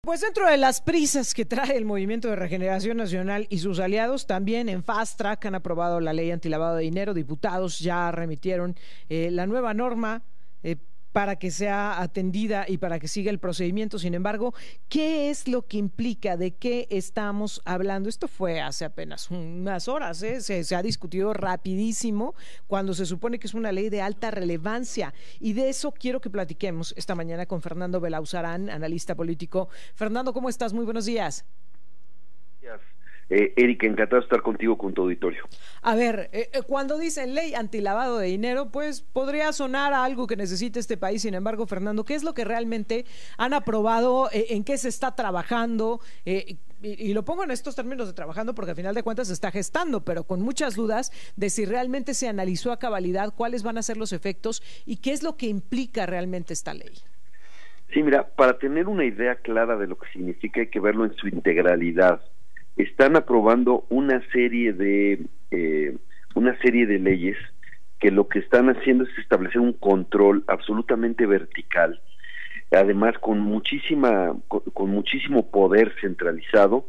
Pues dentro de las prisas que trae el Movimiento de Regeneración Nacional y sus aliados, también en Fast Track han aprobado la ley antilavado de dinero. Diputados ya remitieron la nueva norma para que sea atendida y para que siga el procedimiento. Sin embargo, ¿qué es lo que implica? ¿De qué estamos hablando? Esto fue hace apenas unas horas, se ha discutido rapidísimo cuando se supone que es una ley de alta relevancia, y de eso quiero que platiquemos esta mañana con Fernando Belauzarán, analista político. Fernando, ¿cómo estás? Muy buenos días. Erika, encantado de estar contigo, con tu auditorio. A ver, cuando dicen ley antilavado de dinero, pues podría sonar a algo que necesite este país. Sin embargo, Fernando, ¿qué es lo que realmente han aprobado? ¿En qué se está trabajando? Y lo pongo en estos términos de trabajando porque al final de cuentas se está gestando, pero con muchas dudas de si realmente se analizó a cabalidad cuáles van a ser los efectos y qué es lo que implica realmente esta ley. Sí, mira, para tener una idea clara de lo que significa hay que verlo en su integralidad. Están aprobando una serie de leyes que lo que están haciendo es establecer un control absolutamente vertical, además con muchísimo poder centralizado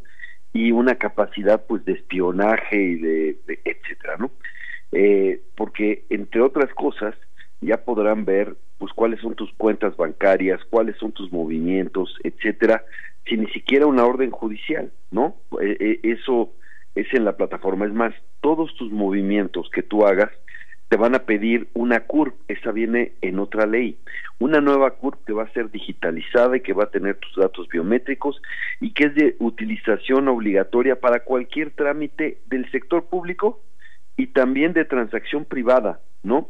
y una capacidad pues de espionaje y de etcétera, ¿no? Porque entre otras cosas ya podrán ver pues cuáles son tus cuentas bancarias, cuáles son tus movimientos, etcétera, sin ni siquiera una orden judicial, ¿no? Eso es en la plataforma. Es más, todos tus movimientos que tú hagas te van a pedir una CURP. Esa viene en otra ley, una nueva CURP que va a ser digitalizada y que va a tener tus datos biométricos y que es de utilización obligatoria para cualquier trámite del sector público y también de transacción privada, ¿no?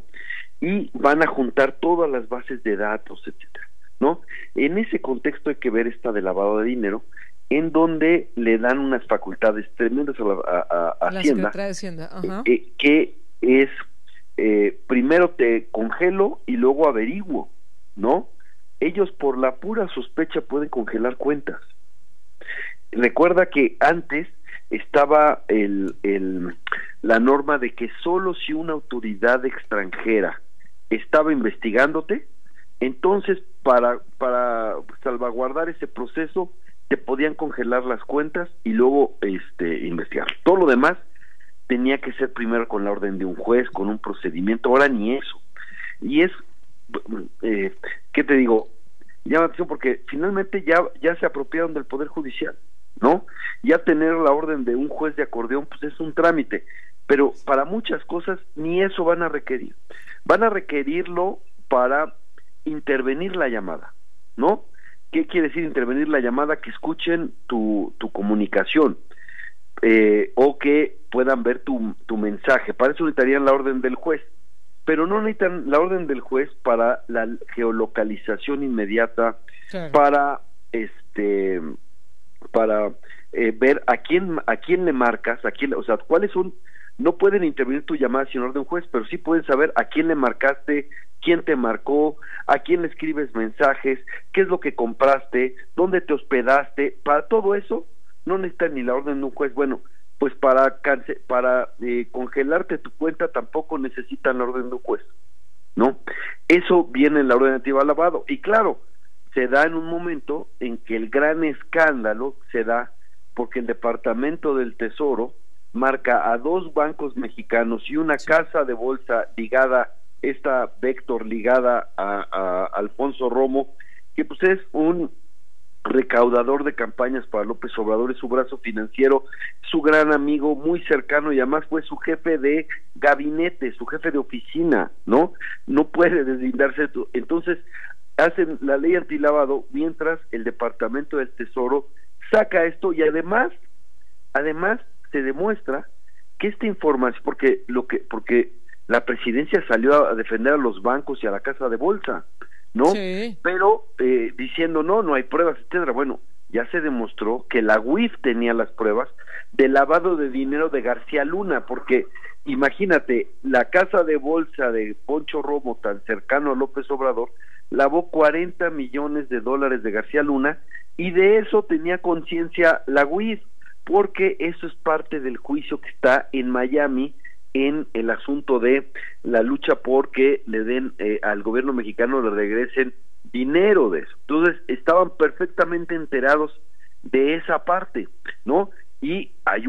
Y van a juntar todas las bases de datos, etcétera, ¿no? En ese contexto hay que ver esta de lavado de dinero, en donde le dan unas facultades tremendas a Hacienda, Secretaría de Hacienda, ajá. Que es primero te congelo y luego averiguo, ¿no? Ellos por la pura sospecha pueden congelar cuentas. Recuerda que antes estaba la norma de que solo si una autoridad extranjera estaba investigándote, entonces para salvaguardar ese proceso te podían congelar las cuentas y luego investigar. Todo lo demás tenía que ser primero con la orden de un juez, con un procedimiento. Ahora ni eso. Y es, ¿qué te digo? Llama la atención porque finalmente ya se apropiaron del Poder Judicial, ¿no? Ya tener la orden de un juez de acordeón, pues es un trámite, pero para muchas cosas ni eso van a requerir. Van a requerirlo para intervenir la llamada, ¿no? ¿Qué quiere decir intervenir la llamada? Que escuchen tu comunicación, o que puedan ver tu mensaje. Para eso necesitarían la orden del juez, pero no necesitan la orden del juez para la geolocalización inmediata, claro. Para ver a quién le marcas, o sea, cuáles son. No pueden intervenir tu llamada sin orden juez, pero sí pueden saber a quién le marcaste, quién te marcó, a quién le escribes mensajes, qué es lo que compraste, dónde te hospedaste. Para todo eso no necesitan ni la orden de un juez. Bueno, pues para congelarte tu cuenta tampoco necesitan la orden de un juez, ¿no? Eso viene en la orden antilavado. Y claro, se da en un momento en que el gran escándalo se da porque el Departamento del Tesoro marca a 2 bancos mexicanos y una casa de bolsa ligada, esta Vector ligada a Alfonso Romo, que pues es un recaudador de campañas para López Obrador, es su brazo financiero, su gran amigo, muy cercano, y además fue su jefe de gabinete, su jefe de oficina, ¿no? No puede deslindarse. Entonces hacen la ley antilavado mientras el Departamento del Tesoro saca esto, y además se demuestra que esta información, porque la presidencia salió a defender a los bancos y a la casa de bolsa, ¿no? Sí. Pero diciendo no hay pruebas, etcétera. Bueno, ya se demostró que la UIF tenía las pruebas del lavado de dinero de García Luna, porque imagínate, la casa de bolsa de Poncho Romo, tan cercano a López Obrador, lavó $40 millones de García Luna, y de eso tenía conciencia la UIF, porque eso es parte del juicio que está en Miami en el asunto de la lucha por que le den al gobierno mexicano, le regresen dinero de eso. Entonces estaban perfectamente enterados de esa parte, ¿no? Y hay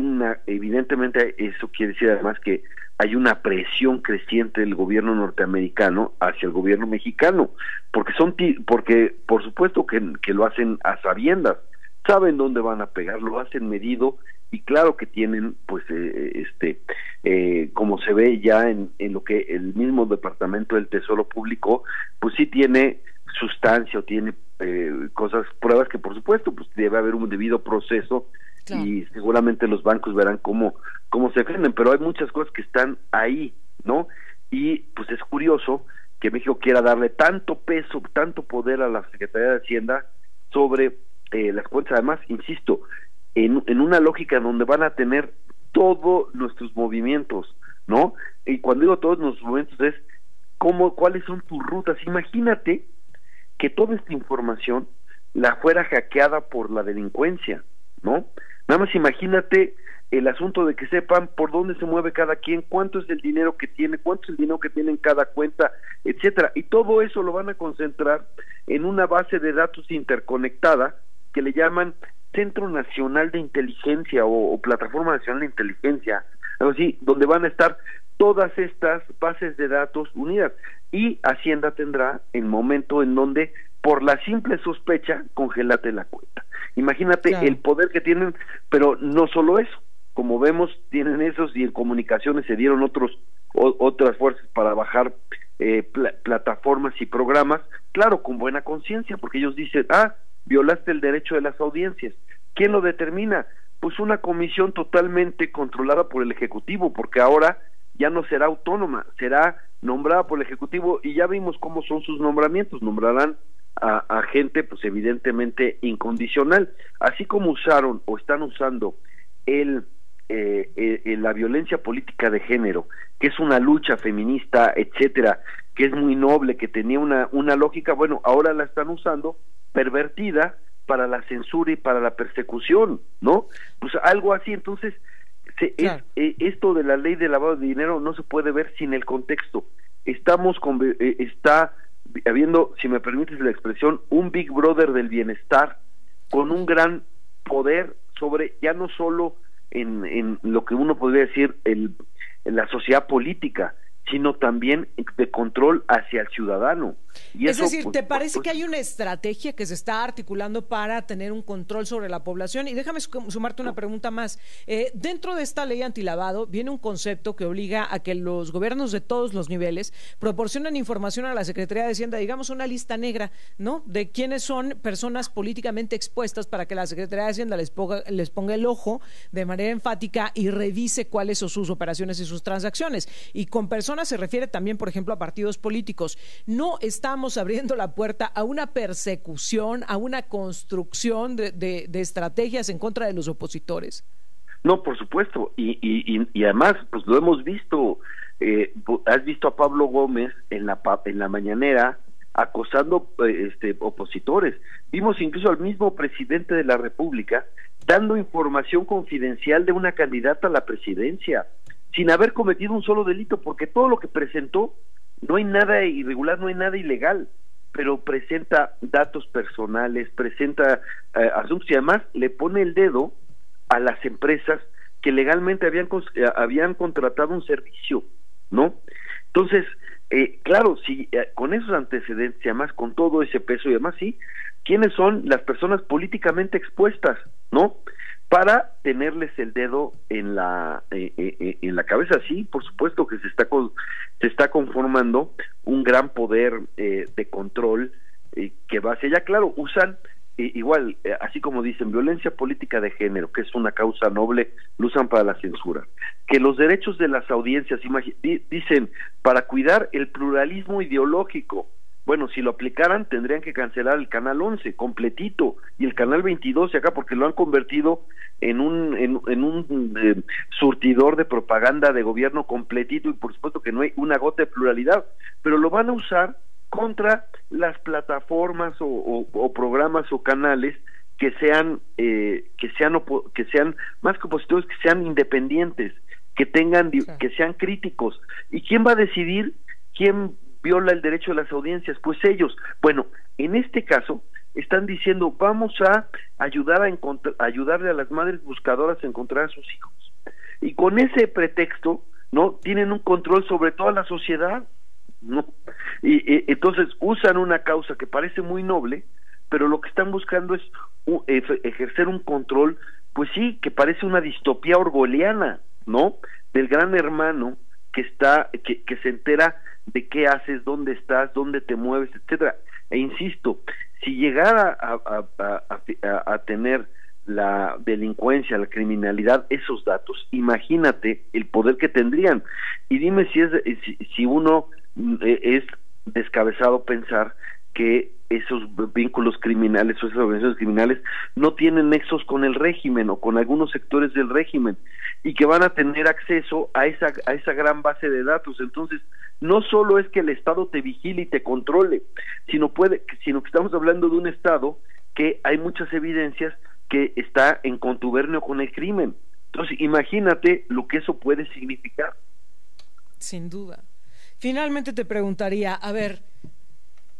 evidentemente eso quiere decir además que hay una presión creciente del gobierno norteamericano hacia el gobierno mexicano, porque por supuesto que lo hacen a sabiendas, saben dónde van a pegar, lo hacen medido, y claro que tienen, pues, como se ve ya en lo que el mismo Departamento del Tesoro publicó, pues sí tiene sustancia o tiene pruebas que por supuesto pues debe haber un debido proceso. Claro. Y seguramente los bancos verán cómo se defienden, pero hay muchas cosas que están ahí, ¿no? Y pues es curioso que México quiera darle tanto peso, tanto poder a la Secretaría de Hacienda sobre las cuentas, además, insisto, en una lógica donde van a tener todos nuestros movimientos, ¿no? Y cuando digo todos nuestros movimientos es cuáles son tus rutas. Imagínate que toda esta información la fuera hackeada por la delincuencia, ¿no? Nada más imagínate el asunto de que sepan por dónde se mueve cada quien, cuánto es el dinero que tiene, cuánto es el dinero que tiene en cada cuenta, etcétera, y todo eso lo van a concentrar en una base de datos interconectada que le llaman Centro Nacional de Inteligencia o Plataforma Nacional de Inteligencia, algo así, donde van a estar todas estas bases de datos unidas, y Hacienda tendrá el momento en donde por la simple sospecha congelate la cuenta. Imagínate el poder que tienen, pero no solo eso, como vemos tienen esos, y en comunicaciones se dieron otras fuerzas para bajar plataformas y programas, claro, con buena conciencia, porque ellos dicen, violaste el derecho de las audiencias. ¿Quién lo determina? Pues una comisión totalmente controlada por el Ejecutivo, porque ahora ya no será autónoma, será nombrada por el Ejecutivo, y ya vimos cómo son sus nombramientos, nombrarán a gente pues evidentemente incondicional, así como usaron o están usando la violencia política de género, que es una lucha feminista, etcétera, que es muy noble, que tenía una lógica, bueno, ahora la están usando pervertida para la censura y para la persecución, ¿no? Pues algo así. Entonces esto de la ley de lavado de dinero no se puede ver sin el contexto. Está habiendo, si me permites la expresión, un Big Brother del bienestar con un gran poder sobre, ya no solo en lo que uno podría decir en la sociedad política, sino también de control hacia el ciudadano. Y es decir, ¿te parece que hay una estrategia que se está articulando para tener un control sobre la población? Y déjame sumarte una pregunta más. Dentro de esta ley antilavado viene un concepto que obliga a que los gobiernos de todos los niveles proporcionen información a la Secretaría de Hacienda, digamos una lista negra, ¿no?, de quiénes son personas políticamente expuestas, para que la Secretaría de Hacienda les ponga el ojo de manera enfática y revise cuáles son sus operaciones y sus transacciones. Y con personas se refiere también, por ejemplo, a partidos políticos. No estamos abriendo la puerta a una persecución, a una construcción de estrategias en contra de los opositores. No, por supuesto, y además, pues lo hemos visto. Has visto a Pablo Gómez en la mañanera acosando opositores. Vimos incluso al mismo presidente de la República dando información confidencial de una candidata a la presidencia, sin haber cometido un solo delito, porque todo lo que presentó, no hay nada irregular, no hay nada ilegal, pero presenta datos personales, presenta asuntos, y además le pone el dedo a las empresas que legalmente habían contratado un servicio, ¿no? Entonces, claro, si con esos antecedentes, y además con todo ese peso, y además sí, ¿quiénes son las personas políticamente expuestas, no?, para tenerles el dedo en la cabeza? Sí, por supuesto que se está conformando un gran poder de control que va hacia allá. Claro, usan igual, así como dicen, violencia política de género, que es una causa noble, lo usan para la censura. Que los derechos de las audiencias, dicen, para cuidar el pluralismo ideológico. Bueno, si lo aplicaran tendrían que cancelar el canal 11 completito y el canal 22 acá, porque lo han convertido en un surtidor de propaganda de gobierno completito, y por supuesto que no hay una gota de pluralidad, pero lo van a usar contra las plataformas o programas o canales que sean más que opositores, que sean independientes, que sean críticos. ¿Y quién va a decidir quién viola el derecho de las audiencias? Pues ellos. Bueno, en este caso están diciendo, vamos a ayudar ayudarle a las madres buscadoras a encontrar a sus hijos. Y con ese pretexto, ¿no? Tienen un control sobre toda la sociedad, ¿no? Y entonces usan una causa que parece muy noble, pero lo que están buscando es ejercer un control, pues sí, que parece una distopía orwelliana, ¿no? Del gran hermano que se entera de qué haces, dónde estás, dónde te mueves, etcétera. E insisto, si llegara a tener la delincuencia, la criminalidad, esos datos, imagínate el poder que tendrían. Y dime si uno es descabezado pensar que esos vínculos criminales o esas organizaciones criminales no tienen nexos con el régimen o con algunos sectores del régimen y que van a tener acceso a esa gran base de datos. Entonces, no solo es que el Estado te vigile y te controle, sino que estamos hablando de un Estado que hay muchas evidencias que está en contubernio con el crimen. Entonces, imagínate lo que eso puede significar. Sin duda. Finalmente te preguntaría, a ver,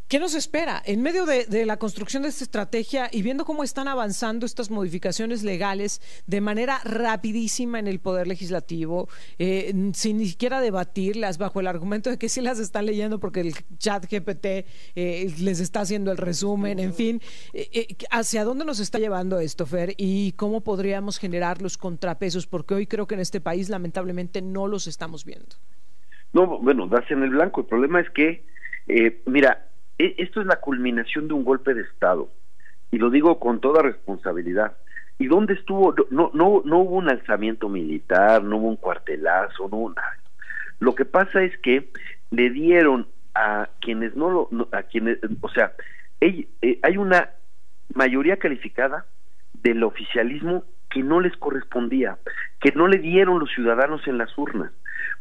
¿qué nos espera? En medio de la construcción de esta estrategia y viendo cómo están avanzando estas modificaciones legales de manera rapidísima en el Poder Legislativo, sin ni siquiera debatirlas, bajo el argumento de que sí las están leyendo porque el chat GPT les está haciendo el resumen, en fin, ¿hacia dónde nos está llevando esto, Fer? ¿Y cómo podríamos generar los contrapesos? Porque hoy creo que en este país lamentablemente no los estamos viendo. No, bueno, das en el blanco. El problema es que, mira, esto es la culminación de un golpe de Estado, y lo digo con toda responsabilidad. ¿Y dónde estuvo? No hubo un alzamiento militar, no hubo un cuartelazo, no hubo nada. Lo que pasa es que le dieron a quienes o sea, hay una mayoría calificada del oficialismo que no les correspondía, que no le dieron los ciudadanos en las urnas,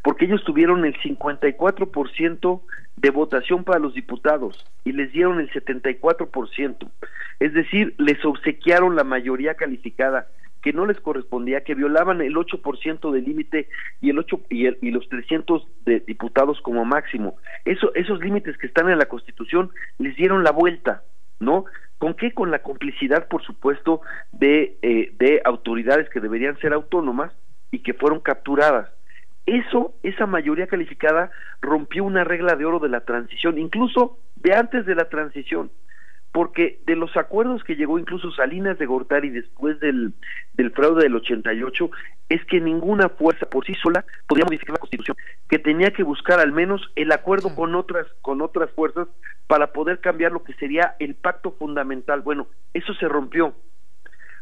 porque ellos tuvieron el 54% de votación para los diputados y les dieron el 74%, es decir, les obsequiaron la mayoría calificada que no les correspondía, que violaban el 8% del límite y los 300 de diputados como máximo. Esos límites que están en la Constitución les dieron la vuelta, ¿no? ¿Con qué? Con la complicidad, por supuesto, de autoridades que deberían ser autónomas y que fueron capturadas. Esa mayoría calificada rompió una regla de oro de la transición, incluso de antes de la transición, porque de los acuerdos que llegó incluso Salinas de Gortari después del fraude del 88, es que ninguna fuerza por sí sola podía modificar la Constitución, que tenía que buscar al menos el acuerdo con otras fuerzas para poder cambiar lo que sería el pacto fundamental. Bueno, eso se rompió,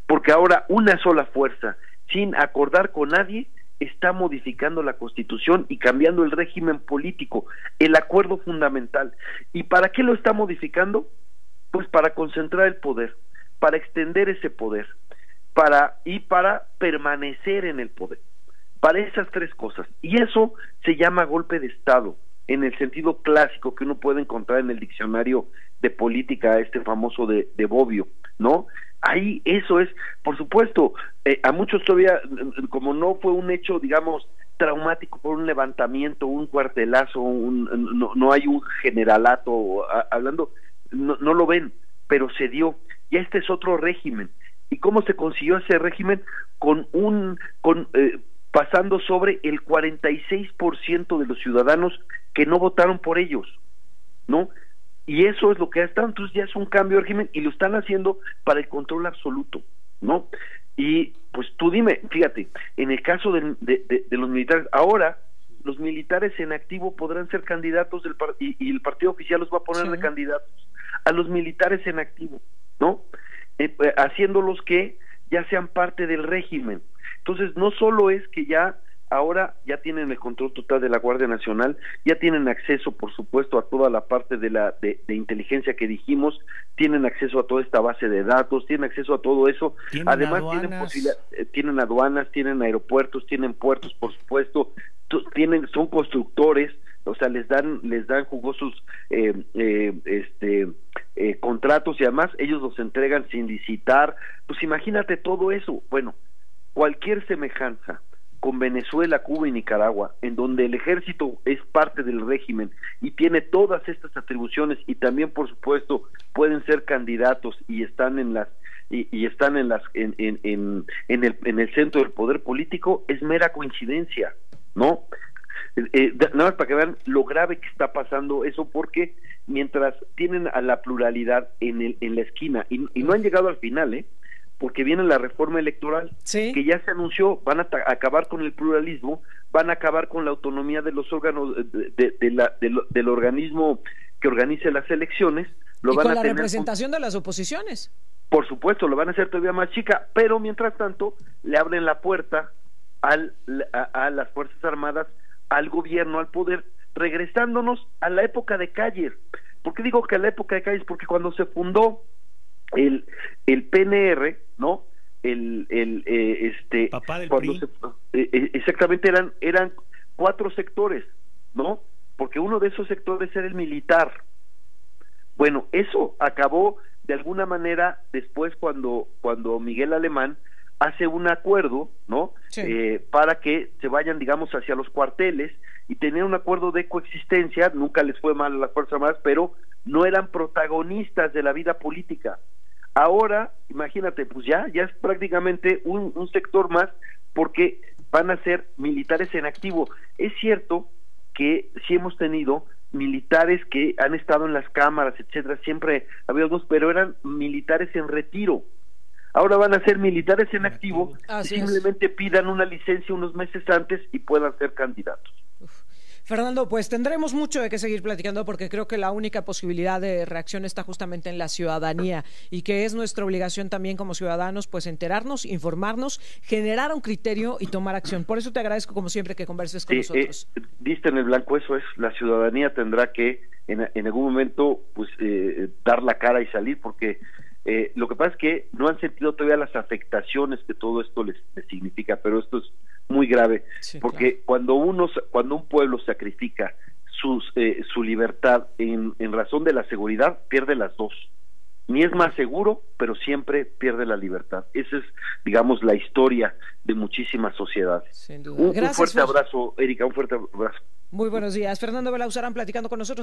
porque ahora una sola fuerza, sin acordar con nadie, está modificando la Constitución y cambiando el régimen político, el acuerdo fundamental. ¿Y para qué lo está modificando? Pues para concentrar el poder, para extender ese poder, para permanecer en el poder, para esas tres cosas. Y eso se llama golpe de Estado, en el sentido clásico que uno puede encontrar en el diccionario de política, famoso de Bobbio, ¿no? Ahí eso es, por supuesto, a muchos todavía, como no fue un hecho, digamos, traumático por un levantamiento, un cuartelazo, no hay un generalato hablando, no lo ven, pero se dio. Y este es otro régimen. ¿Y cómo se consiguió ese régimen? Pasando sobre el 46% de los ciudadanos que no votaron por ellos, ¿no? Y eso es lo que ha estado. Entonces ya es un cambio de régimen y lo están haciendo para el control absoluto, ¿no? Y pues tú dime, fíjate, en el caso de los militares, ahora los militares en activo podrán ser candidatos y el partido oficial los va a poner de candidatos a los militares en activo, ¿no? Haciéndolos que ya sean parte del régimen. Entonces no solo es que ahora ya tienen el control total de la Guardia Nacional, ya tienen acceso, por supuesto, a toda la parte de inteligencia que dijimos, tienen acceso a toda esta base de datos, tienen acceso a todo eso. Además tienen aduanas, tienen aeropuertos, tienen puertos, por supuesto, son constructores, o sea, les dan jugosos contratos y además ellos los entregan sin licitar. Pues imagínate todo eso. Bueno, cualquier semejanza con Venezuela, Cuba y Nicaragua, en donde el ejército es parte del régimen y tiene todas estas atribuciones y también, por supuesto, pueden ser candidatos y están en las en el centro del poder político, es mera coincidencia, ¿no? Nada más para que vean lo grave que está pasando eso, porque mientras tienen a la pluralidad en la esquina y no han llegado al final, porque viene la reforma electoral, ¿sí?, que ya se anunció, van a acabar con el pluralismo, van a acabar con la autonomía de los órganos del organismo que organice las elecciones, y con la representación de las oposiciones. Por supuesto, lo van a hacer todavía más chica, pero mientras tanto le abren la puerta a las Fuerzas Armadas, al gobierno, al poder, regresándonos a la época de Calles. ¿Por qué digo que a la época de Calles? Porque cuando se fundó el PNR, ¿no? Papá del cuando PRI. Exactamente, eran 4 sectores, ¿no? Porque uno de esos sectores era el militar. Bueno, eso acabó de alguna manera después cuando Miguel Alemán hace un acuerdo, ¿no? Sí. Para que se vayan, digamos, hacia los cuarteles y tenían un acuerdo de coexistencia. Nunca les fue mal a las Fuerzas Armadas, pero no eran protagonistas de la vida política. Ahora, imagínate, pues ya es prácticamente un sector más, porque van a ser militares en activo. Es cierto que sí hemos tenido militares que han estado en las cámaras, etcétera, siempre había dos, pero eran militares en retiro. Ahora van a ser militares en activo, simplemente pidan una licencia unos meses antes y puedan ser candidatos. Fernando, pues tendremos mucho de qué seguir platicando, porque creo que la única posibilidad de reacción está justamente en la ciudadanía, y que es nuestra obligación también como ciudadanos, pues enterarnos, informarnos, generar un criterio y tomar acción. Por eso te agradezco como siempre que converses con nosotros. Diste en el blanco, eso es, la ciudadanía tendrá que en algún momento pues dar la cara y salir, porque lo que pasa es que no han sentido todavía las afectaciones que todo esto les significa, pero esto es muy grave, sí, porque claro, cuando un pueblo sacrifica su libertad en razón de la seguridad, pierde las dos. Ni es más seguro, pero siempre pierde la libertad. Esa es, digamos, la historia de muchísimas sociedades. Sin duda. Un fuerte abrazo, Erika, un fuerte abrazo. Muy buenos días. Fernando Belauzarán platicando con nosotros.